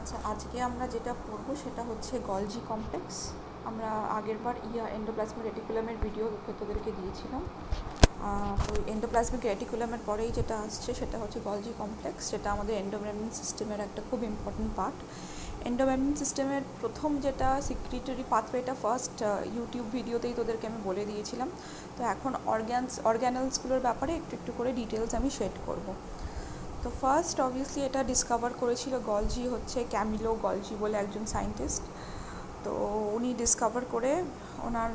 আচ্ছা, আজকে আমরা যেটা পড়ব সেটা হচ্ছে গলজি কমপ্লেক্স। আমরা আগেরবার এন্ডোপ্লাজমিক রেটিকুলামের ভিডিও তোদেরকে দিয়েছিলাম। তো এন্ডোপ্লাজমিক রেটিকুলামের পরেই যেটা আসছে সেটা হচ্ছে গলজি কমপ্লেক্স, যেটা আমাদের এন্ডোমেমব্রেন সিস্টেমের একটা খুব ইম্পর্টেন্ট পার্ট। এন্ডোমেমব্রেন সিস্টেমের প্রথম যেটা সিক্রিটরি পাথওয়েটা ফার্স্ট ইউটিউব ভিডিওতেই তোদেরকে আমি বলে দিয়েছিলাম। তো এখন অর্গ্যানেলসগুলোর ব্যাপারে একটু একটু করে ডিটেলস আমি শেড করব। তো ফার্স্ট অবভিয়াসলি এটা ডিসকভার করেছিল গলজি, হচ্ছে ক্যামিলো গলজি বলে একজন সায়েন্টিস্ট। তো উনি ডিসকভার করে ওনার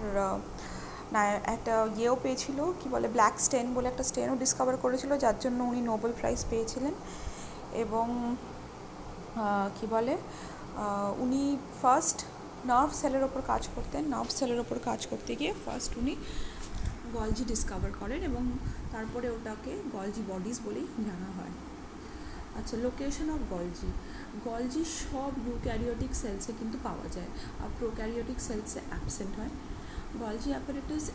একটা ইয়েও পেয়েছিল, কি বলে ব্ল্যাক স্টেন বলে একটা স্টেনও ডিসকভার করেছিল, যার জন্য উনি নোবেল প্রাইজ পেয়েছিলেন। এবং কি বলে উনি ফার্স্ট নার্ভ সেলের ওপর কাজ করতেন। নার্ভ সেলের ওপর কাজ করতে গিয়ে ফার্স্ট উনি গলজি ডিসকভার করেন এবং তারপরে ওটাকে গলজি বডিজ বলেই জানা হয়। আচ্ছা, লোকেশন অফ গলজি সব ইউক্যারিওটিক সেলসে কিন্তু পাওয়া যায়, আর প্রোক্যারিওটিক সেলসে অ্যাবসেন্ট হয়। গলজি অ্যাপারেটাস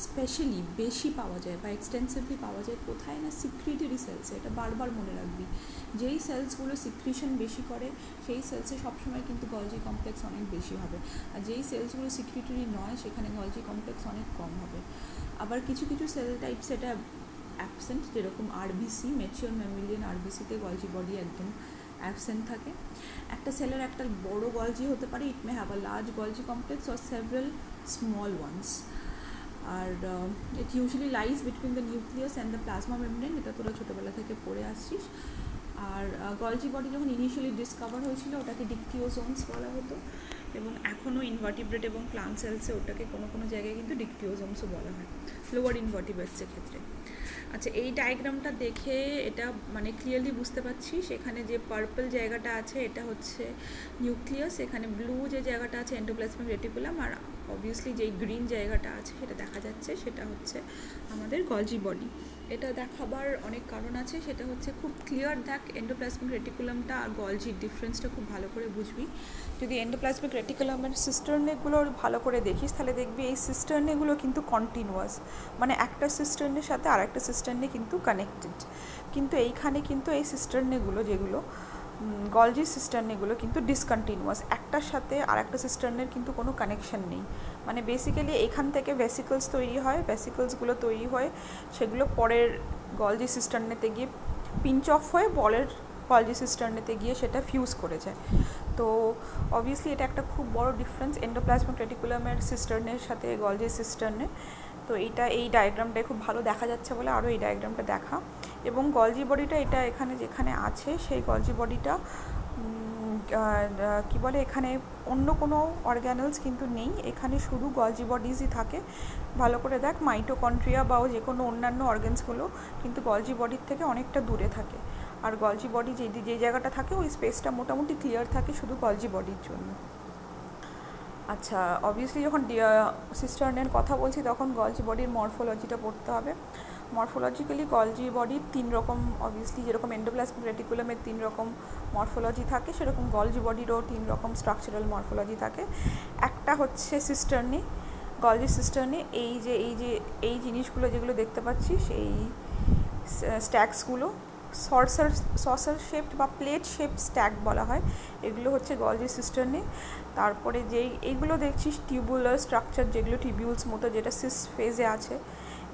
স্পেশালি বেশি পাওয়া যায় বা এক্সটেন্সিভলি পাওয়া যায় কোথায় না, সিক্রিটরি সেলসে। এটা বারবার মনে রাখবি, যেই সেলসগুলো সিক্রিশন বেশি করে সেই সেলসে সবসময় কিন্তু গলজি কমপ্লেক্স অনেক বেশি হবে, আর যেই সেলসগুলো সিক্রিটরি নয় সেখানে গলজি কমপ্লেক্স অনেক কম হবে। আবার কিছু কিছু সেল টাইপ সেটা অ্যাবসেন্ট, যেরকম আরবিসি, ম্যাচিওর ম্যামিলিয়ান আরবিসিতে গলজি বডি একদম অ্যাবসেন্ট থাকে। একটা সেলের একটা বড় গলজি হতে পারে, it may have a large Golgi complex or several small ones. আর it usually lies between the nucleus and the plasma membrane, এটা তোরা ছোটোবেলা থেকে পড়ে আসছিস। আর গলজি বডি যখন ইনিশিয়ালি ডিসকভার হয়েছিল ওটাকে ডিকটিওজোমস বলা হতো, এবং এখনও ইনভার্টিব্রেট এবং প্লান্ট সেলসে ওটাকে কোনো কোনো জায়গায় কিন্তু ডিকটিওজোমসও বলা হয়, লোয়ার ইনভার্টিব্রেটসের ক্ষেত্রে। আচ্ছা, এই ডায়াগ্রামটা দেখে এটা মানে ক্লিয়ারলি বুঝতে পারছিস, এখানে যে পার্পল জায়গাটা আছে এটা হচ্ছে নিউক্লিয়াস, এখানে ব্লু যে জায়গাটা আছে এন্ডোপ্লাজমিক রেটিকুলাম, আর অবভিয়াসলি যেই গ্রিন জায়গাটা আছে সেটা দেখা যাচ্ছে সেটা হচ্ছে আমাদের গলজি বডি। এটা দেখাবার অনেক কারণ আছে, সেটা হচ্ছে খুব ক্লিয়ার দেখ এন্ডোপ্লাজমিক রেটিকুলামটা আর গলজির ডিফারেন্সটা খুব ভালো করে বুঝবি। যদি এন্ডোপ্লাজমিক রেটিকুলামের সিস্টার্নেগুলো ভালো করে দেখিস তাহলে দেখবি এই সিস্টার্নেগুলো কিন্তু কন্টিনিউয়াস, মানে একটা সিস্টার্নের সাথে আর একটা সিস্টার্নে কিন্তু কানেক্টেড। কিন্তু এইখানে কিন্তু এই সিস্টার্নেগুলো যেগুলো গলজি সিস্টার্নেগুলো কিন্তু ডিসকন্টিনিউয়াস, একটার সাথে আর একটা সিস্টার্নের কিন্তু কোনো কানেকশন নেই। মানে বেসিক্যালি এখান থেকে ভেসিকলস তৈরি হয়, ভেসিকলসগুলো তৈরি হয় সেগুলো পরের গলজি সিস্টার্নেতে গিয়ে পিঞ্চ অফ হয়ে বলের গলজি সিস্টার্নেতে গিয়ে সেটা ফিউজ করে যায়। তো অবভিয়াসলি এটা একটা খুব বড় ডিফারেন্স এন্ডোপ্লাজমিক রেটিকুলামের সিস্টার্নের সাথে গলজি সিস্টার্নে। তো এইটা এই ডায়াগ্রামটায় খুব ভালো দেখা যাচ্ছে বলে আরও এই ডায়াগ্রামটা দেখা। এবং গলজি বডিটা এটা এখানে যেখানে আছে সেই গলজি বডিটা কি বলে এখানে অন্য কোনো অর্গ্যানেলস কিন্তু নেই, এখানে শুধু গলজি বডিজই থাকে। ভালো করে দেখ, মাইটোকন্ড্রিয়া বা যে কোনো অন্যান্য অর্গ্যানসগুলো কিন্তু গলজি বডির থেকে অনেকটা দূরে থাকে, আর গলজি বডি যে জায়গাটা থাকে ওই স্পেসটা মোটামুটি ক্লিয়ার থাকে শুধু গলজি বডির জন্য। আচ্ছা, অবভিয়াসলি যখন সিস্টার্নের কথা বলছি তখন গলজি বডির মরফোলজিটা পড়তে হবে। মরফোলজিক্যালি গলজি বডির তিন রকম, অবভিয়াসলি যেরকম এন্ডোপ্লাজমিক রেটিকুলামের তিন রকম মরফোলজি থাকে সেরকম গলজি বডিরও তিন রকম স্ট্রাকচারাল মরফোলজি থাকে। একটা হচ্ছে সিস্টার্নি, গলজি সিস্টার্নি এই জিনিসগুলো যেগুলো দেখতে পাচ্ছিস এই স্ট্যাকসগুলো সসার শেপড বা প্লেট শেপ স্ট্যাক বলা হয়, এগুলো হচ্ছে গলজি সিস্টার্নে। তারপরে এইগুলো দেখছিস টিউবুলার স্ট্রাকচার, যেগুলো টিবিউলস মতো যেটা সিস ফেজে আছে,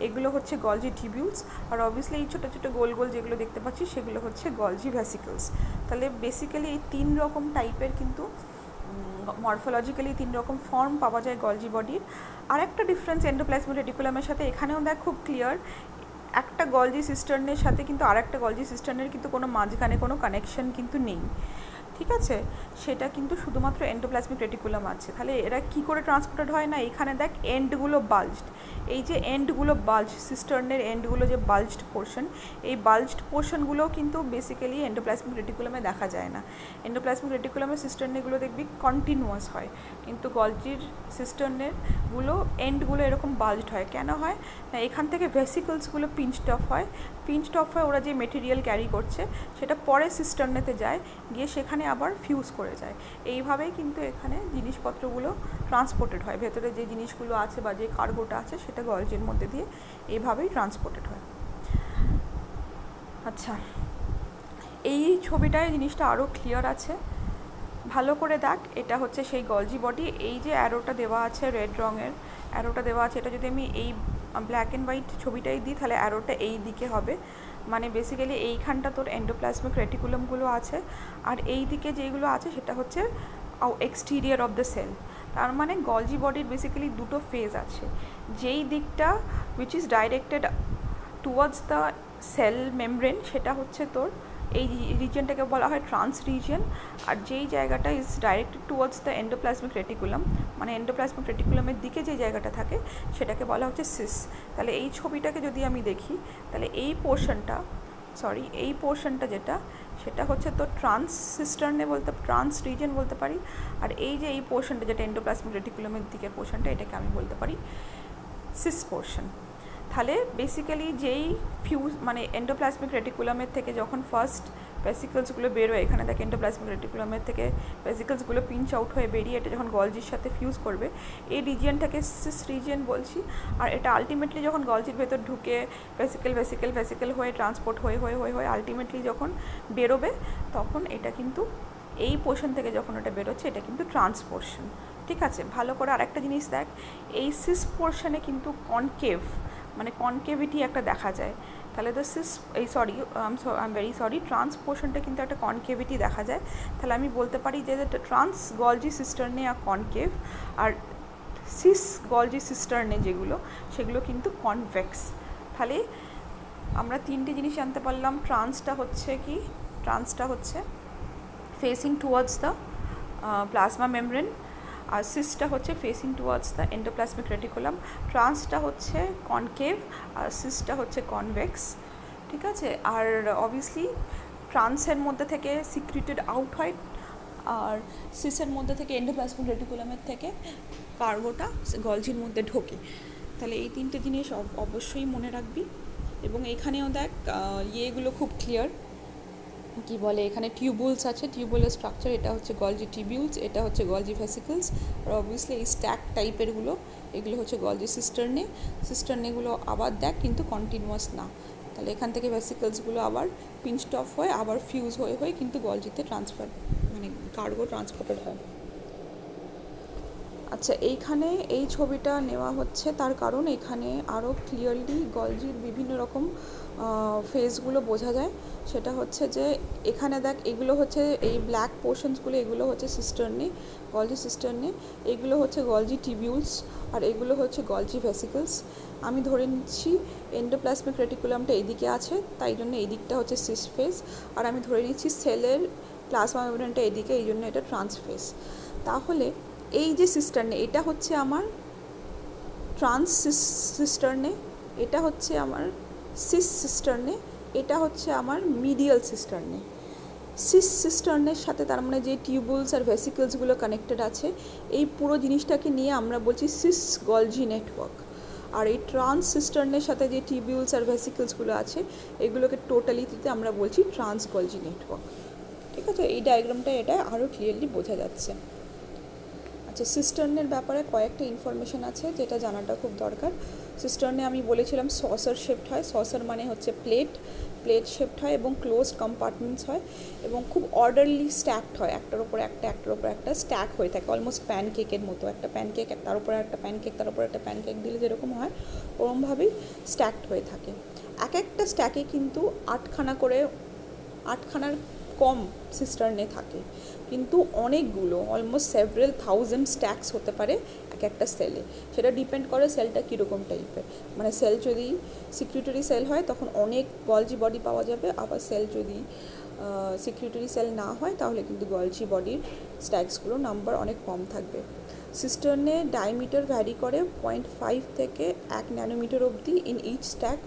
এগুলো হচ্ছে গলজি টিবিউলস। আর অবভিয়াসলি এই ছোটো ছোটো গোল গোল যেগুলো দেখতে পাচ্ছিস সেগুলো হচ্ছে গলজি ভ্যাসিকলস। তাহলে বেসিক্যালি এই তিন রকম টাইপের কিন্তু মরফোলজিক্যালি তিন রকম ফর্ম পাওয়া যায় গলজি বডির। আর একটা ডিফারেন্স এন্ডোপ্লাজমিক রেটিকুলামের সাথে এখানেও দেখ খুব ক্লিয়ার, একটা গলজি সিস্টার্নের সাথে কিন্তু আর একটা গলজি সিস্টার্নের কিন্তু কোনো মাঝখানে কোনো কানেকশন কিন্তু নেই, ঠিক আছে? সেটা কিন্তু শুধুমাত্র এন্ডোপ্লাজমিক রেটিকুলাম আছে। তাহলে এরা কি করে ট্রান্সপোর্টেড হয় না, এখানে দেখ এন্ডগুলো বাল্জড, এই যে এন্ডগুলো বাল্জ, সিস্টার্নের এন্ডগুলো যে বাল্জড পোর্শন, এই বাল্জড পোর্শনগুলোও কিন্তু বেসিক্যালি এন্ডোপ্লাজমিক রেটিকুলামে দেখা যায় না। এন্ডোপ্লাজমিক রেটিকুলামের সিস্টার্নেগুলো দেখবি কন্টিনিউয়াস হয়, কিন্তু গলজির সিস্টার্নেরগুলো এন্ডগুলো এরকম বাল্জড হয়। কেন হয় না, এখান থেকে ভেসিকলসগুলো পিঞ্চড অফ হয়, ওরা যে মেটেরিয়াল ক্যারি করছে সেটা পরে সিস্টার্নেতে যায়, গিয়ে সেখানে আবার ফিউজ করে যায়। এইভাবেই কিন্তু এখানে জিনিসপত্রগুলো ট্রান্সপোর্টেড হয়, ভেতরে যে জিনিসগুলো আছে বা যে কার্গোটা আছে সেটা গলজির মধ্যে দিয়ে এইভাবেই ট্রান্সপোর্টেড হয়। আচ্ছা, এই ছবিটায় জিনিসটা আরও ক্লিয়ার আছে। ভালো করে দেখ, এটা হচ্ছে সেই গলজি বডি। এই যে অ্যারোটা দেওয়া আছে রেড রঙের, অ্যারোটা দেওয়া আছে, এটা যদি আমি এই ব্ল্যাক অ্যান্ড হোয়াইট ছবিটাই দিই তাহলে অ্যারোটা এই দিকে হবে। মানে বেসিক্যালি এইখানটা তোর এন্ডোপ্লাজমিক রেটিকুলামগুলো আছে, আর এই দিকে যেগুলো আছে সেটা হচ্ছে এক্সটিরিয়ার অফ দ্য সেল। তার মানে গলজি বডির বেসিক্যালি দুটো ফেজ আছে। যেই দিকটা which is directed towards the cell membrane সেটা হচ্ছে তোর এই রিজিয়নটাকে বলা হয় ট্রান্স রিজিয়ন, আর যেই জায়গাটা is directed towards the endoplasmic reticulum, মানে এন্ডোপ্লাজমিক রেটিকুলামের দিকে যে জায়গাটা থাকে সেটাকে বলা হচ্ছে সিস। তাহলে এই ছবিটাকে যদি আমি দেখি তাহলে এই পোর্শনটা যেটা সেটা হচ্ছে তো ট্রান্স সিস্টার্নে বলতে, ট্রান্স রিজিয়ন বলতে পারি। আর এই যে এই পোর্শনটা যেটা এন্ডোপ্লাজমিক রেটিকুলামের দিকের পোর্শনটা, এটাকে আমি বলতে পারি সিস পোর্শন। তাহলে বেসিক্যালি যেই মানে এন্ডোপ্লাজমিক রেটিকুলামের থেকে যখন ফার্স্ট ভেসিকলসগুলো বেরোয়, এখানে দেখ এন্ডোপ্লাজমিক রেটিকুলামের থেকে ভেসিকলসগুলো পিঞ্চ আউট হয়ে বেরিয়ে এটা যখন গলজির সাথে ফিউজ করবে, এই রিজিয়নটাকে সিস রিজিয়ন বলছি। আর এটা আলটিমেটলি যখন গলজির ভেতর ঢুকে ভেসিকেল হয়ে ট্রান্সপোর্ট হয়ে আলটিমেটলি যখন বেরোবে তখন এটা কিন্তু এই পোর্শন থেকে যখন এটা বেরোচ্ছে এটা কিন্তু ট্রান্স পোর্শন। ঠিক আছে, ভালো করে আরেকটা জিনিস দেখ, এই সিস পোর্শনে কিন্তু কনকেভ মানে কনকেভিটি একটা দেখা যায়। তাহলে তো সিস এই I am very sorry, trans পোর্শনটা কিন্তু একটা কনকেভিটি দেখা যায়। তাহলে আমি বলতে পারি যে ট্রান্স গলজি সিস্টার্নে আর কনকেভ, আর সিস গলজি সিস্টার্নে যেগুলো সেগুলো কিন্তু কনভেক্স। তাহলে আমরা তিনটে জিনিস জানতে পারলাম। ট্রান্সটা হচ্ছে facing towards the plasma membrane, আর সিসটা হচ্ছে facing towards the endoplasmic reticulum. ট্রান্সটা হচ্ছে কনকেভ আর সিসটা হচ্ছে কনভেক্স। ঠিক আছে, আর অবভিয়াসলি ট্রান্সের মধ্যে থেকে সিক্রিটেড আউট হয়, আর সিসের মধ্যে থেকে এন্ডোপ্লাজমিক রেটিকুলামের থেকে কার্গোটা গলজির মধ্যে ঢোকে। তাহলে এই তিনটে জিনিস অবশ্যই মনে রাখবি। এবং এখানেও দেখ ইয়েগুলো খুব ক্লিয়ার, কি বলে এখানে টিউবুলস আছে, টিউবুলের স্ট্রাকচার, এটা হচ্ছে গলজি টিউবুলস, এটা হচ্ছে গলজি ভেসিকলস। আর অবভিয়াসলি এই স্ট্যাক টাইপেরগুলো এগুলো হচ্ছে গলজি সিস্টার্নেগুলো আবার দেখ কিন্তু কন্টিনিউয়াস না। তাহলে এখান থেকে ভেসিকলসগুলো আবার পিঞ্চড অফ হয়ে আবার ফিউজ হয়ে কিন্তু গলজিতে ট্রান্সফার মানে কার্গো ট্রান্সপোর্টেড হয়। আচ্ছা, এইখানে এই ছবিটা নেওয়া হচ্ছে তার কারণ এখানে আরও ক্লিয়ারলি গলজির বিভিন্ন রকম ফেজগুলো বোঝা যায়। সেটা হচ্ছে যে এখানে দেখ এগুলো হচ্ছে এই ব্ল্যাক পোর্শনসগুলো, এগুলো হচ্ছে গলজি সিস্টার্নে, এগুলো হচ্ছে গলজি টিবিউলস, আর এগুলো হচ্ছে গলজি ভেসিকলস। আমি ধরে নিচ্ছি এন্ডোপ্লাজমিক রেটিকুলামটা এইদিকে আছে, তাই জন্য এই দিকটা হচ্ছে সিস ফেজ, আর আমি ধরে নিচ্ছি সেলের প্লাজমা মেমব্রেনটা এইদিকে, এই জন্য এটা ট্রান্স ফেজ। তাহলে এই যে সিস্টার্নে এটা হচ্ছে আমার ট্রান্স সিস্টার্নে, এটা হচ্ছে আমার সিস সিস্টার্নে, এটা হচ্ছে আমার মিডিয়াল সিস্টার্নে। সিস সিস্টার্নের সাথে তার মানে যে টিউবুলস আর ভেসিকলসগুলো কানেক্টেড আছে, এই পুরো জিনিসটাকে নিয়ে আমরা বলছি সিস গলজি নেটওয়ার্ক। আর এই ট্রান্স সিস্টার্নের সাথে যে টিউবুলস আর ভেসিকলসগুলো আছে এগুলোকে টোটালিতে আমরা বলছি ট্রান্স গলজি নেটওয়ার্ক। ঠিক আছে, এই ডায়াগ্রামটা এটা আরও ক্লিয়ারলি বোঝা যাচ্ছে। আচ্ছা, সিস্টার্নের ব্যাপারে কয়েকটা ইনফরমেশন আছে যেটা জানাটা খুব দরকার। সিস্টার্নে আমি বলেছিলাম সসার শেপড হয়, সসার মানে হচ্ছে প্লেট শেপড হয় এবং ক্লোজড কম্পার্টমেন্টস হয় এবং খুব অর্ডারলি স্ট্যাকড হয়, একটার ওপর একটা স্ট্যাক হয়ে থাকে, অলমোস্ট প্যানকেকের মতো। একটা প্যানকেক তার উপরে একটা প্যানকেক তার উপরে একটা প্যানকেক দিলে যেরকম হয় ওরকমভাবেই স্ট্যাকড হয়ে থাকে। এক একটা স্ট্যাকে কিন্তু আটখানার কম সিস্টার্নে থাকে, কিন্তু অনেকগুলো অলমোস্ট সেভারাল থাউজেন্ড স্ট্যাকস হতে পারে এক একটা সেলে। সেটা ডিপেন্ড করে সেলটা কীরকম টাইপের, মানে সেল যদি সিক্রিটরি সেল হয় তখন অনেক গলজি বডি পাওয়া যাবে, আবার সেল যদি সিক্রিটরি সেল না হয় তাহলে কিন্তু গলজি বডির স্ট্যাকসগুলো নাম্বার অনেক কম থাকবে। সিস্টার্নে ডায়ামিটার ভ্যারি করে 0.5 থেকে 1 ন্যানোমিটার অবধি ইন ইচ স্ট্যাক।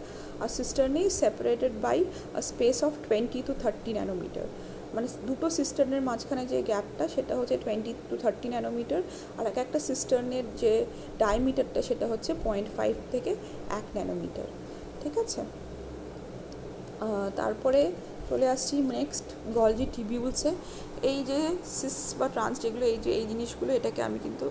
আর cisternae is separated by a space of 20 to 30 nanometre. মানে দুটো সিস্টার্নের মাঝখানে যে গ্যাপটা সেটা হচ্ছে 20 to 30 ন্যানোমিটার, আর একটা সিস্টার্নের যে ডায়ামিটারটা সেটা হচ্ছে 0.5 থেকে 1 ন্যানোমিটার। ঠিক আছে, তারপরে চলে আসছি নেক্সট গলজি টিবিউলসে। এই যে সিস বা ট্রান্স যেগুলো এই জিনিসগুলো, এটাকে আমি কিন্তু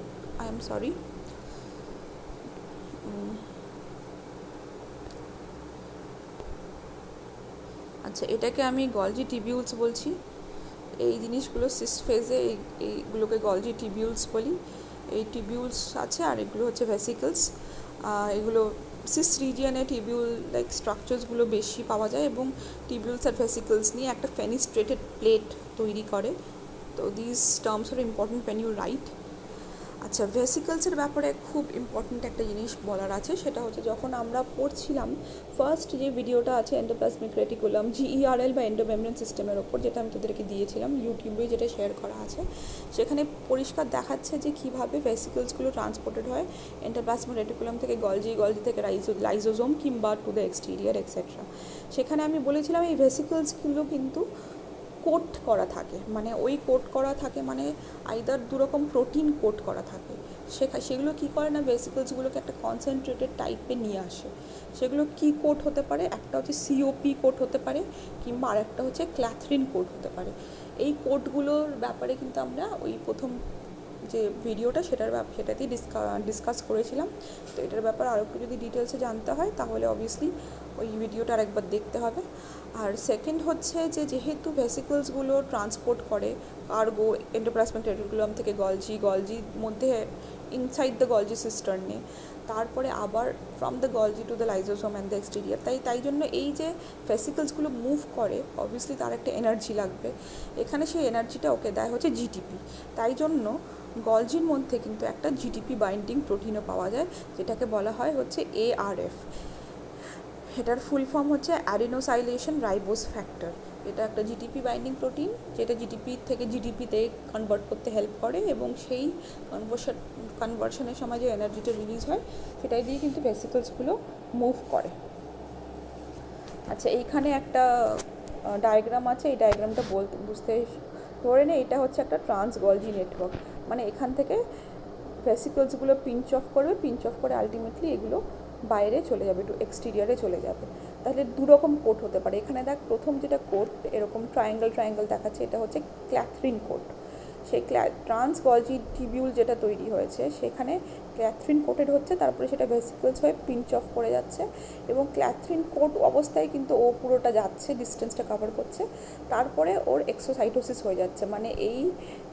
আচ্ছা, এটাকে আমি গলজি টিবিউলস বলছি। এই জিনিসগুলো সিস ফেজে এইগুলোকে গলজি টিবিউলস বলি। এই টিবিউলস আছে আর এগুলো হচ্ছে ভেসিকলস। এগুলো সিস রিজিয়নে টিবিউল লাইক স্ট্রাকচারসগুলো বেশি পাওয়া যায় এবং টিবিউলস আর ভেসিকলস নিয়ে একটা ফেনিস্ট্রেটেড প্লেট তৈরি করে। তো this terms are important when you write. আচ্ছা, ভেসিকলসের ব্যাপারে খুব ইম্পর্ট্যান্ট একটা জিনিস বলার আছে, সেটা হচ্ছে যখন আমরা পড়ছিলাম ফার্স্ট যে ভিডিওটা আছে এন্ডোপ্লাজমিক রেটিকুলাম GERL বা এন্ডোমেমব্রেন সিস্টেমের ওপর, যেটা আমি তোদেরকে দিয়েছিলাম ইউটিউবে, যেটা শেয়ার করা আছে, সেখানে পরিষ্কার দেখাচ্ছে যে কীভাবে ভেসিকলসগুলো ট্রান্সপোর্টেড হয় এন্ডোপ্লাজমিক রেটিকুলাম থেকে গলজি থেকে লাইজোজোম কিংবা টু দ্য এক্সটেরিয়ার এক্সেট্রা। সেখানে আমি বলেছিলাম এই ভেসিকলসগুলো কিন্তু কোট করা থাকে, মানে ওই কোট করা থাকে মানে আইদার দুরকম প্রোটিন কোট করা থাকে। সেগুলো কী করে না, ভেসিকলসগুলোকে একটা কনসেন্ট্রেটেড টাইপে নিয়ে আসে। সেগুলো কি কোট হতে পারে, একটা হচ্ছে COP কোট হতে পারে কিংবা আরেকটা হচ্ছে ক্ল্যাথরিন কোট হতে পারে। এই কোটগুলোর ব্যাপারে কিন্তু আমরা ওই প্রথম যে ভিডিওটা সেটাতেই ডিসকাস করেছিলাম। তো এটার ব্যাপারে আরও একটু যদি ডিটেলসে জানতে হয় তাহলে অবভিয়াসলি ওই ভিডিওটা আরেকবার দেখতে হবে। আর সেকেন্ড হচ্ছে যে যেহেতু ভেসিকলসগুলো ট্রান্সপোর্ট করে কার্গো এন্ডোপ্লাজমিক রেটিকুলাম থেকে গলজির মধ্যে ইনসাইড দ্য গলজি সিস্টার্নে, তারপরে আবার from the Golgi to the lysosome and the exterior. তাই জন্য এই যে ভেসিকলসগুলো মুভ করে অবভিয়াসলি তার একটা এনার্জি লাগবে। এখানে সেই এনার্জিটা ওকে দেয় হচ্ছে GTP। তাই জন্য গলজির মধ্যে কিন্তু একটা GTP বাইন্ডিং প্রোটিনও পাওয়া যায়, যেটাকে বলা হয় হচ্ছে ARF। এটার ফুল ফর্ম হচ্ছে অ্যাডিনোসাইলেশন রাইবোজ ফ্যাক্টর। এটা একটা GTP বাইন্ডিং প্রোটিন, যেটা GTP থেকে GDP-তে কনভার্ট করতে হেল্প করে এবং সেই কনভার্সনের সময় যে এনার্জিটা রিলিজ হয় সেটাই দিয়ে কিন্তু ভেসিকলসগুলো মুভ করে। আচ্ছা, এইখানে একটা ডায়াগ্রাম আছে, এই ডায়াগ্রামটা বুঝতে ধরে নে এটা হচ্ছে একটা ট্রান্স গলজি নেটওয়ার্ক। মানে এখান থেকে ভেসিকলসগুলো পিঞ্চ অফ করে আলটিমেটলি এগুলো বাইরে চলে যাবে, একটু এক্সটেরিয়ারে চলে যাবে। তাহলে দুরকম কোট হতে পারে। এখানে দেখ প্রথম যেটা কোট এরকম ট্রায়াঙ্গেল দেখাচ্ছে, এটা হচ্ছে ক্ল্যাথরিন কোট। সেই ট্রান্স গলজি টিবিউল যেটা তৈরি হয়েছে সেখানে ক্ল্যাথরিন কোটেড হচ্ছে, তারপরে সেটা ভেসিকলস হয়ে পিঞ্চ অফ করে যাচ্ছে এবং ক্ল্যাথরিন কোট অবস্থায় কিন্তু ও পুরোটা যাচ্ছে, ডিস্টেন্সটা কভার করছে, তারপরে ওর এক্সোসাইটোসিস হয়ে যাচ্ছে। মানে এই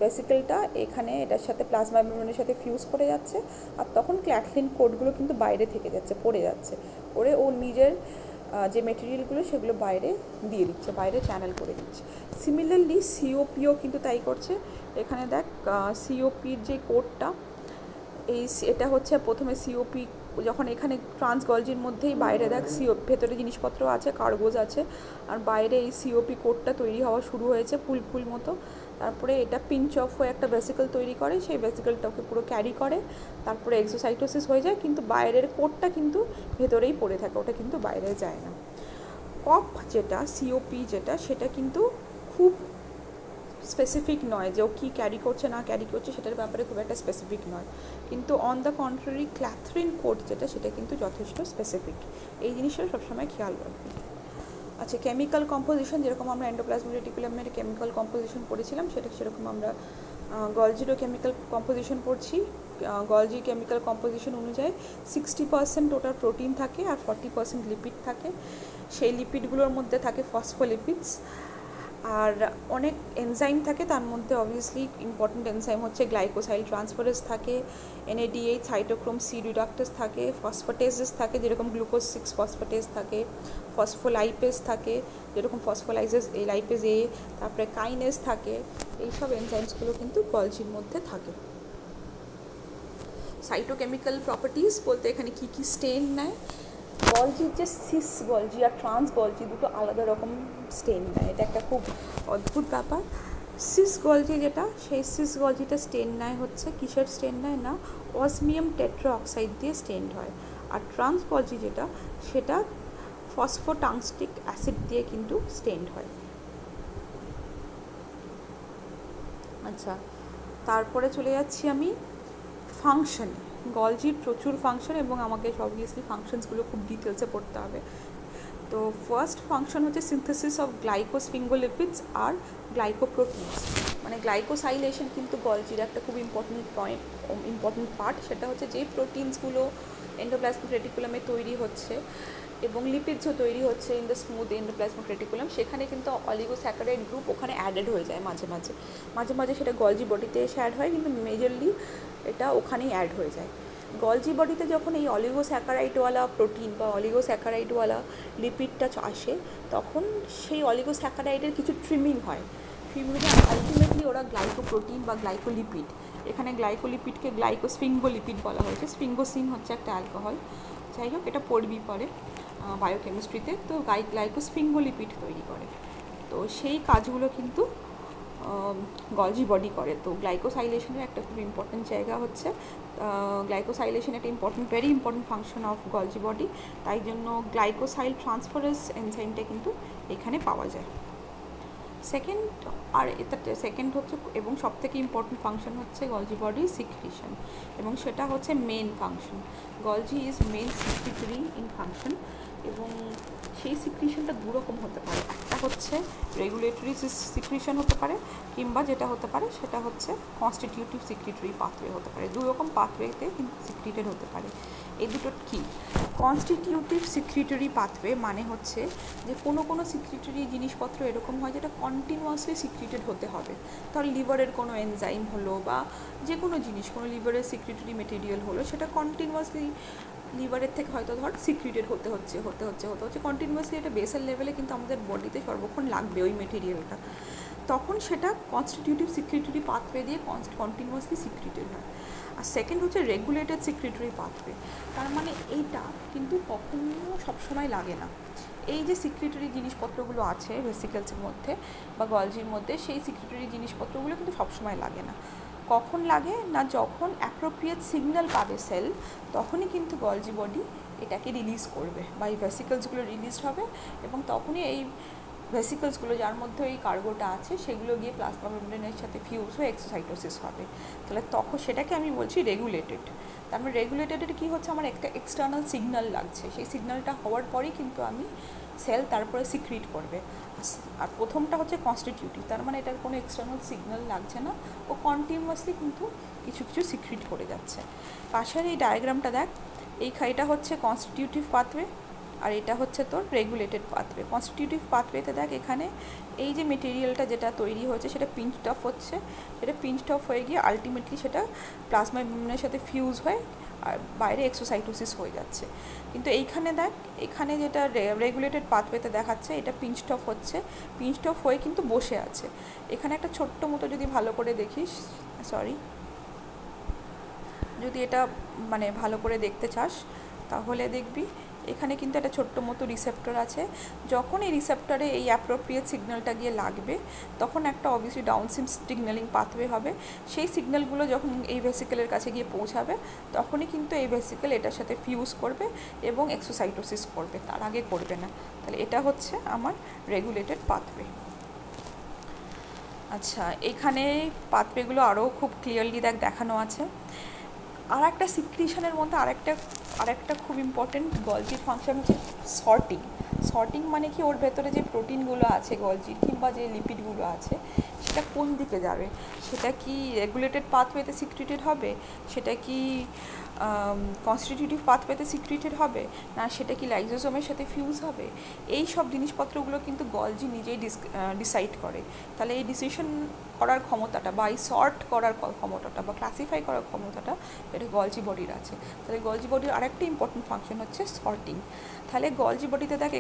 ভেসিকলটা এখানে এটার সাথে প্লাজমা মেমব্রেনের সাথে ফিউজ করে যাচ্ছে, আর তখন ক্ল্যাথরিন কোটগুলো কিন্তু বাইরে থেকে যাচ্ছে, পড়ে যাচ্ছে, পড়ে ও নিজের যে মেটেরিয়ালগুলো সেগুলো বাইরে দিয়ে দিচ্ছে, বাইরে চ্যানেল করে দিচ্ছে। সিমিলারলি COPও কিন্তু তাই করছে। এখানে দেখ COPর যে কোডটা, এটা হচ্ছে প্রথমে COP যখন এখানে ট্রান্স গলজির মধ্যেই বাইরে দেখ ভেতরে জিনিসপত্র আছে, কার্গোজ আছে, আর বাইরে এই COP কোডটা তৈরি হওয়া শুরু হয়েছে ফুল মতো। তারপরে এটা পিঞ্চ অফ হয়ে একটা ভেসিকল তৈরি করে, সেই ভেসিকলটাকে পুরো ক্যারি করে, তারপরে এক্সোসাইটোসিস হয়ে যায়, কিন্তু বাইরের কোডটা কিন্তু ভেতরেই পড়ে থাকে, ওটা কিন্তু বাইরে যায় না। যেটা COP যেটা সেটা কিন্তু খুব স্পেসিফিক নয় যে ও কী ক্যারি করছে না ক্যারি করছে, সেটার ব্যাপারে খুব একটা স্পেসিফিক নয়। কিন্তু অন দ্য কন্ট্রারি ক্ল্যাথরিন কোড যেটা সেটা কিন্তু যথেষ্ট স্পেসিফিক। এই জিনিসটা সবসময় খেয়াল রাখবে। আচ্ছা, কেমিক্যাল কম্পোজিশন, যেরকম আমরা এন্ডোপ্লাজমিক রেটিকুলামের কেমিক্যাল কম্পোজিশন পড়েছিলাম সেরকম আমরা গলজিরও কেমিক্যাল কম্পোজিশন পড়ছি। গলজি কেমিক্যাল কম্পোজিশন অনুযায়ী 60% টোটাল প্রোটিন থাকে আর 40% লিপিড থাকে। সেই লিপিডগুলোর মধ্যে থাকে ফসফোলিপিডস, আর অনেক এনজাইম থাকে, তার মধ্যে অবভিয়াসলি ইম্পর্টেন্ট এনজাইম হচ্ছে গ্লাইকোসাইল ট্রান্সফারেজ থাকে, NADH সাইটোক্রোম C রিডাক্টেজ থাকে, ফসফেটেজেস থাকে যেরকম গ্লুকোজ 6 ফসফেটেজ থাকে, ফসফোলাইপেজ থাকে যেরকম লাইপেজ A, তারপরে কাইনেজ থাকে। এইসব এনজাইমসগুলো কিন্তু গলজির মধ্যে থাকে। সাইটোকেমিক্যাল প্রপার্টিজ বলতে এখানে কী স্টেন নেয়, গলজির যে সিস গলজি আর ট্রান্স গলজি দুটো আলাদা রকম স্টেন নেয়, এটা একটা খুব অদ্ভুত ব্যাপার। সিস গলজি যেটা, সেই সিস গলজিটা স্টেন নেয় হচ্ছে কিসের স্টেন নেয় না, অসমিয়াম টেট্রা অক্সাইড দিয়ে স্টেন্ড হয়। আর ট্রান্স গলজি যেটা সেটা ফসফোটাংস্টিক অ্যাসিড দিয়ে কিন্তু স্টেন্ড হয়। আচ্ছা, তারপরে চলে যাচ্ছি আমি ফাংশন। গলজির প্রচুর ফাংশন এবং আমাকে অবভিয়াসলি ফাংশনসগুলো খুব ডিটেলসে পড়তে হবে। তো ফার্স্ট ফাংশন হচ্ছে সিনথেসিস অফ গ্লাইকোসফিঙ্গোলিপিডস আর গ্লাইকোপ্রোটিনস। মানে গ্লাইকোসাইলেশন কিন্তু গলজির একটা খুব ইম্পর্টেন্ট পার্ট। সেটা হচ্ছে যে প্রোটিনসগুলো এন্ডোপ্লাজমিক রেটিকুলামে তৈরি হচ্ছে, এবং লিপিডসও তৈরি হচ্ছে in the smooth endoplasmic reticulum, সেখানে কিন্তু অলিগোস্যাকারাইড গ্রুপ ওখানে অ্যাডেড হয়ে যায় মাঝে মাঝে সেটা গলজি বডিতে এসে অ্যাড হয়, কিন্তু মেজরলি এটা ওখানেই অ্যাড হয়ে যায়। গলজি বডিতে যখন এই অলিগোস্যাকারাইডওয়ালা প্রোটিন বা অলিগোস্যাকারাইডওয়ালা লিপিডটা আসে, তখন সেই অলিগোস্যাকারাইডের কিছু ট্রিমিং হয়। ট্রিমিংয়ে আলটিমেটলি ওরা গ্লাইকোপ্রোটিন বা গ্লাইকোলিপিড, এখানে গ্লাইকোলিপিডকে গ্লাইকোস্ফিঙ্গোলিপিড বলা হয়েছে। স্ফিঙ্গোসিন হচ্ছে একটা অ্যালকোহল, যাই হোক এটা পড়বি পরে বায়োকেমিস্ট্রিতে। তো গ্লাইকোস্ফিঙ্গোলিপিড তৈরি করে, তো সেই কাজগুলো কিন্তু গলজি বডি করে। তো গ্লাইকোসাইলেশনের একটা খুব ইম্পর্টেন্ট জায়গা হচ্ছে, গ্লাইকোসাইলেশন একটা very important function of Golgi body, তাই জন্য গ্লাইকোসাইল ট্রান্সফারেজ এনজাইমটা কিন্তু এখানে পাওয়া যায়। সেকেন্ড হচ্ছে এবং সবথেকে ইম্পর্টেন্ট ফাংশন হচ্ছে গলজি বডির সিক্রিশন, এবং সেটা হচ্ছে main function. Golgi is main secretory in function, এবং সেই সিক্রিশনটা দুরকম হতে পারে। একটা হচ্ছে রেগুলেটরি সিক্রিশন হতে পারে, কিংবা যেটা হতে পারে সেটা হচ্ছে কনস্টিটিউটিভ সিক্রিটরি পাথওয়ে হতে পারে। দুরকম পাথওয়েতে কিন্তু সিক্রিটেড হতে পারে। এই দুটো কি? কনস্টিটিউটিভ সিক্রিটরি পাথওয়ে মানে হচ্ছে যে কোনো সিক্রিটরি জিনিসপত্র এরকম হয় যেটা কন্টিনিউয়াসলি সিক্রিটেড হতে হবে। ধর লিভারের কোনো এনজাইম হলো বা যে কোনো জিনিস, কোনো লিভারের সিক্রিটরি মেটেরিয়াল হলো, সেটা কন্টিনিউয়াসলি লিভারের থেকে হয়তো ধর সিক্রিটেড হতে হচ্ছে কন্টিনিউয়াসলি। এটা বেসেল লেভেলে কিন্তু আমাদের বডিতে সর্বক্ষণ লাগবে ওই মেটেরিয়ালটা, তখন সেটা কনস্টিটিউটিভ সিক্রিটরি পাথওয়ে দিয়ে কন্টিনিউয়াসলি সিক্রিটেড হয়। আর সেকেন্ড হচ্ছে রেগুলেটেড সিক্রিটরি পাথওয়ে, তার মানে এইটা কিন্তু কখনো সবসময় লাগে না। এই যে সিক্রিটরি জিনিসপত্রগুলো আছে ভেসিকেলসের মধ্যে বা গলজির মধ্যে, সেই সিক্রিটরি জিনিসপত্রগুলো কিন্তু সবসময় লাগে না। কখন লাগে না? যখন অ্যাপ্রোপ্রিয়েট সিগন্যাল পাবে সেল, তখনই কিন্তু গলজি বডি এটাকে রিলিজ করবে বা এই ভেসিকেলসগুলো রিলিজ হবে, এবং তখনই এই ভেসিকেলসগুলো যার মধ্যে এই কার্গোটা আছে সেগুলো গিয়ে প্লাজমা মেমব্রেনের সাথে ফিউজ হয়ে এক্সোসাইটোসিস হবে। তাহলে তখন সেটাকে আমি বলছি রেগুলেটেড। তার মানে রেগুলেটেডের কী হচ্ছে, আমার একটা এক্সটার্নাল সিগন্যাল লাগছে, সেই সিগন্যালটা হওয়ার পরেই কিন্তু আমি সেল তারপরে সিক্রিট করবে। আর প্রথমটা হচ্ছে কনস্টিটিউটিভ, তার মানে এটার কোনো এক্সটার্নাল সিগন্যাল লাগছে না, ও কন্টিনিউয়াসলি কিন্তু কিছু সিক্রিট করে যাচ্ছে। পাশের এই ডায়াগ্রামটা দেখ, এটা হচ্ছে কনস্টিটিউটিভ পাথওয়ে, আর এটা হচ্ছে তোর রেগুলেটেড পাথওয়ে। কনস্টিটিউটিভ পাথওয়েতে দেখ এখানে এই যে মেটেরিয়ালটা যেটা তৈরি হয়েছে সেটা পিঞ্চড অফ হচ্ছে, সেটা পিঞ্চড অফ হয়ে গিয়ে আলটিমেটলি সেটা প্লাজমা মেমব্রেনের সাথে ফিউজ হয় আর বাইরে এক্সোসাইটোসিস হয়ে যাচ্ছে। কিন্তু এইখানে দেখ, এখানে যেটা রেগুলেটেড পাথওয়েতে দেখাচ্ছে, এটা পিঞ্চড অফ হচ্ছে, পিঞ্চড অফ হয়ে কিন্তু বসে আছে। এখানে একটা ছোট্ট মতো যদি ভালো করে দেখিস, যদি এটা মানে ভালো করে দেখতে চাস তাহলে দেখবি এখানে কিন্তু একটা ছোট্ট মতো রিসেপ্টর আছে। যখন এই রিসেপ্টরে এই অ্যাপ্রোপ্রিয়েট সিগন্যালটা গিয়ে লাগবে, তখন একটা অবভিয়াসলি ডাউনস্ট্রিম সিগন্যালিং পাথওয়ে হবে। সেই সিগন্যালগুলো যখন এই ভেসিকেলের কাছে গিয়ে পৌঁছাবে, তখনই কিন্তু এই ভেসিকেল এটার সাথে ফিউজ করবে এবং এক্সোসাইটোসিস করবে, তার আগে করবে না। তাহলে এটা হচ্ছে আমার রেগুলেটেড পাথওয়ে। আচ্ছা, এখানে পাথওয়েগুলো আরও খুব ক্লিয়ারলি দেখানো আছে। আর একটা সিক্রিশনের মধ্যে আরেকটা খুব ইম্পর্টেন্ট গলজির ফাংশন হচ্ছে সর্টিং মানে কি, ওর ভেতরে যে প্রোটিনগুলো আছে গলজির কিংবা যে লিপিডগুলো আছে সেটা কোন দিকে যাবে, সেটা কি রেগুলেটেড পাথওয়েতে সিক্রিটেড হবে, সেটা কি কনস্টিটিউটিভ পাথওয়েতে সিক্রিটেড হবে, না সেটা কি লাইজোসোমের সাথে ফিউজ হবে, এই সব জিনিসপত্রগুলো কিন্তু গলজি নিজেই ডিসাইড করে। তাহলে এই ডিসিশন করার ক্ষমতাটা বা এই সর্ট করার ক্ষমতাটা বা ক্লাসিফাই করার ক্ষমতাটা এটা গলজি বডির আছে। তাহলে গলজি বডির আরেকটা ইম্পর্টেন্ট ফাংশন হচ্ছে সর্টিং। তাহলে গলজি বডিতে দেখ,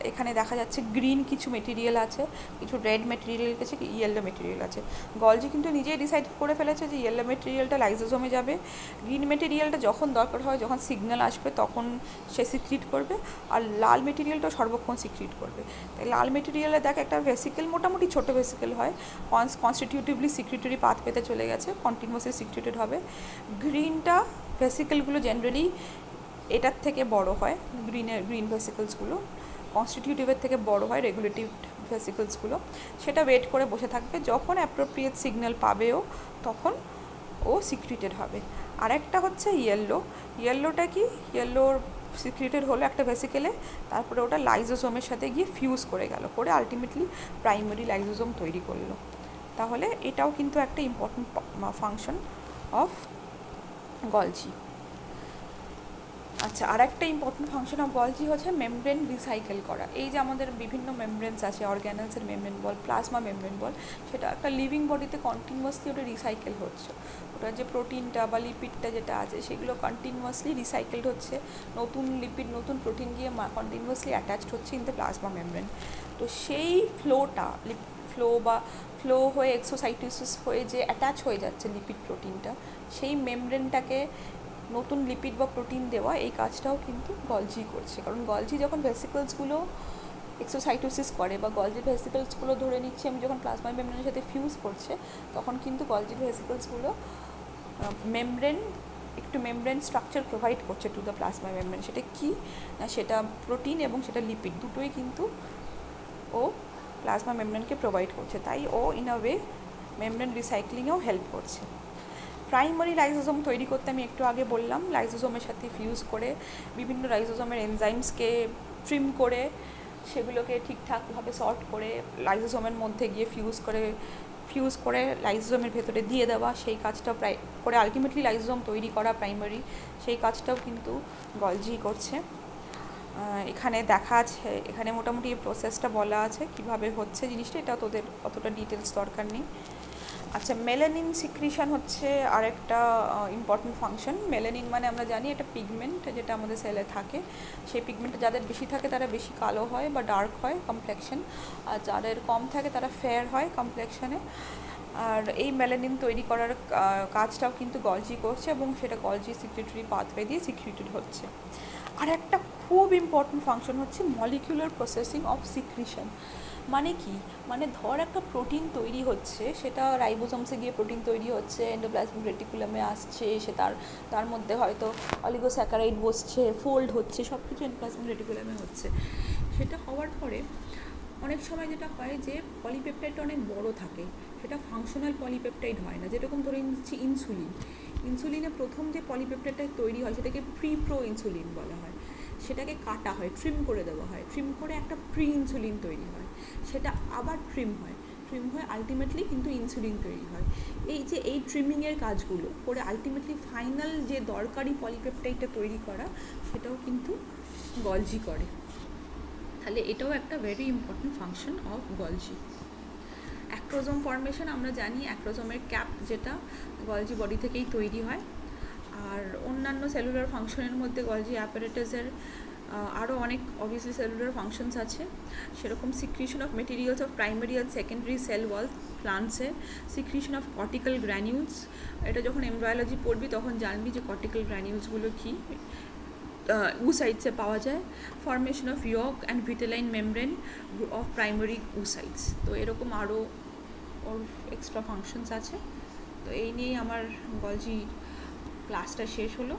এখানে দেখা যাচ্ছে গ্রিন কিছু মেটেরিয়াল আছে, কিছু রেড মেটেরিয়াল আছে, ইয়েলো মেটেরিয়াল আছে। গলজি কিন্তু নিজেই ডিসাইড করে ফেলেছে যে ইয়েলো মেটেরিয়ালটা লাইজোসোমে যাবে, গ্রিন মেটেরিয়ালটা যখন দরকার হয়, যখন সিগন্যাল আসবে তখন সে সিক্রিট করবে, আর লাল মেটেরিয়ালটা সর্বক্ষণ সিক্রিট করবে। তাই লাল মেটেরিয়ালে দেখ একটা ভেসিকেল, মোটামুটি ছোটো ভেসিকেল হয়, কনস্টিটিউটিভলি সিক্রিটরি পাথওয়েতে চলে গেছে, কন্টিনিউয়াসলি সিক্রিটেড হবে। গ্রিনটা ভেসিকেলগুলো জেনারেলি এটার থেকে বড় হয়, গ্রিন ভেসিকেলসগুলো কনস্টিটিউটিভের থেকে বড় হয়, রেগুলেটিভ ভেসিকেলসগুলো, সেটা ওয়েট করে বসে থাকবে, যখন অ্যাপ্রোপ্রিয়েট সিগন্যাল পাবেও তখন ও সিক্রিটেড হবে। আরেকটা হচ্ছে ইয়েলোটা কি, ইয়েলোর সিক্রিটেড হলো একটা ভেসিকেলে, তারপরে ওটা লাইজোসোমের সাথে গিয়ে ফিউজ করে গেল, করে আলটিমেটলি প্রাইমারি লাইজোসোম তৈরি করলো। তাহলে এটাও কিন্তু একটা ইম্পর্টেন্ট ফাংশন অফ গলজি। আচ্ছা, আর একটা ইম্পর্টেন্ট ফাংশন অফ গলজি হচ্ছে মেমব্রেন রিসাইকেল করা। এই যে আমাদের বিভিন্ন মেমব্রেনস আছে, অর্গ্যানেলসের মেমব্রেন বল, প্লাজমা মেমব্রেন বল, সেটা একটা লিভিং বডিতে কন্টিনিউয়াসলি ওটা রিসাইকেল হচ্ছে। ওটার যে প্রোটিনটা বা লিপিডটা যেটা আছে সেগুলো কন্টিনিউয়াসলি রিসাইকেলড হচ্ছে, নতুন লিপিড নতুন প্রোটিন গিয়ে কন্টিনিউয়াসলি অ্যাটাচড হচ্ছে ইন দ্য প্লাজমা মেমব্রেন। তো সেই ফ্লো হয়ে এক্সোসাইটোসিস হয়ে যে অ্যাটাচ হয়ে যাচ্ছে লিপিড প্রোটিনটা, সেই মেমব্রেনটাকে নতুন লিপিড বা প্রোটিন দেওয়া, এই কাজটাও কিন্তু গলজি করছে। কারণ গলজি যখন ভেসিকলসগুলো এক্সোসাইটোসিস করে বা গলজি ভেসিকলসগুলো ধরে নিচ্ছি আমি যখন প্লাজমা মেমব্রেনের সাথে ফিউজ করছে, তখন কিন্তু গলজি ভেসিকলসগুলো মেমব্রেন স্ট্রাকচার প্রোভাইড করছে টু দ্য প্লাজমা মেমব্রেন। সেটা কি না, সেটা প্রোটিন এবং সেটা লিপিড দুটোই কিন্তু ও প্লাজমা মেমব্রেনকে প্রোভাইড করছে। তাই ও ইন আ ওয়ে মেমব্রেন রিসাইক্লিংয়েও হেল্প করছে। প্রাইমারি লাইসোজোম তৈরি করতে আমি একটু আগে বললাম, লাইসোজোমের সাথে ফিউজ করে বিভিন্ন লাইসোজোমের এনজাইমসকে ট্রিম করে সেগুলোকে ঠিকঠাকভাবে সর্ট করে লাইসোজোমের মধ্যে গিয়ে ফিউজ করে লাইসোজোমের ভেতরে দিয়ে দেওয়া, সেই কাজটা করে আলটিমেটলি লাইসোজোম তৈরি করা প্রাইমারি, সেই কাজটাও কিন্তু গলজি করছে। এখানে দেখা আছে, এখানে মোটামুটি এই প্রসেসটা বলা আছে কীভাবে হচ্ছে জিনিসটা, এটা তোদের অতটা ডিটেলস দরকার নেই। আচ্ছা, মেলানিন সিক্রিশন হচ্ছে আরেকটা ইম্পর্টেন্ট ফাংশন। মেলানিন মানে আমরা জানি এটা পিগমেন্ট যেটা আমাদের সেলে থাকে। সেই পিগমেন্ট যাদের বেশি থাকে তারা বেশি কালো হয় বা ডার্ক হয় কমপ্লেক্সন, আর যাদের কম থাকে তারা ফেয়ার হয় কমপ্লেক্সনে। আর এই মেলানিন তৈরি করার কাজটাও কিন্তু গলজি করছে এবং সেটা গলজি সিক্রিটরি পাথওয়ে দিয়ে সিক্রিটেড হচ্ছে। আর একটা খুব ইম্পর্টেন্ট ফাংশন হচ্ছে মলিকুলার প্রসেসিং অফ সিক্রিশন। মানে কি, মানে ধর একটা প্রোটিন তৈরি হচ্ছে, সেটা রাইবোজোমসে গিয়ে প্রোটিন তৈরি হচ্ছে, এন্ডোপ্লাজমিক রেটিকুলামে আসছে, সে তার মধ্যে হয়তো অলিগোস্যাকারাইড বসছে, ফোল্ড হচ্ছে, সব কিছু এন্ডোপ্লাজমিক রেটিকুলামে হচ্ছে। সেটা হওয়ার পরে অনেক সময় যেটা হয় যে পলিপেপটাইডটা অনেক বড় থাকে, সেটা ফাংশনাল পলিপেপটাইড হয় না। যেরকম ধরে নিচ্ছি ইনসুলিনে প্রথম যে পলিপেপটাইডটা তৈরি হয় সেটাকে প্রি-প্রো ইনসুলিন বলা হয়। সেটাকে কাটা হয়, ট্রিম করে দেওয়া হয়, ট্রিম করে একটা প্রি ইনসুলিন তৈরি হয়, সেটা আবার ট্রিম হয় আলটিমেটলি কিন্তু ইনসুলিন তৈরি হয়। এই ট্রিমিংয়ের কাজগুলো করে আলটিমেটলি ফাইনাল যে দরকারি পলিপেপটাইডটা তৈরি করা, সেটাও কিন্তু গলজি করে। তাহলে এটাও একটা very important function of Golgi. Acrosome formation আমরা জানি, অ্যাক্রোজোমের ক্যাপ যেটা গলজি বডি থেকেই তৈরি হয়। আর অন্যান্য সেলুলার ফাংশনের মধ্যে গলজি অ্যাপারেটাসের আরও অনেক অবভিয়াসলি সেলুলার ফাংশনস আছে, সেরকম secretion of materials of primary আর সেকেন্ডারি সেল ওয়াল প্লান্টসের, সিক্রিশন অফ কর্টিক্যাল গ্র্যানিউলস। এটা যখন এমব্রায়োলজি পড়বি তখন জানবি যে কর্টিক্যাল গ্র্যানিউলসগুলো কী, oocytes পাওয়া যায়। Formation of yolk and vitelline membrane of primary oocytes। তো এরকম আরও ওর এক্সট্রা ফাংশনস আছে। তো এই নিয়েই আমার গলজি ক্লাসটা শেষ হলো।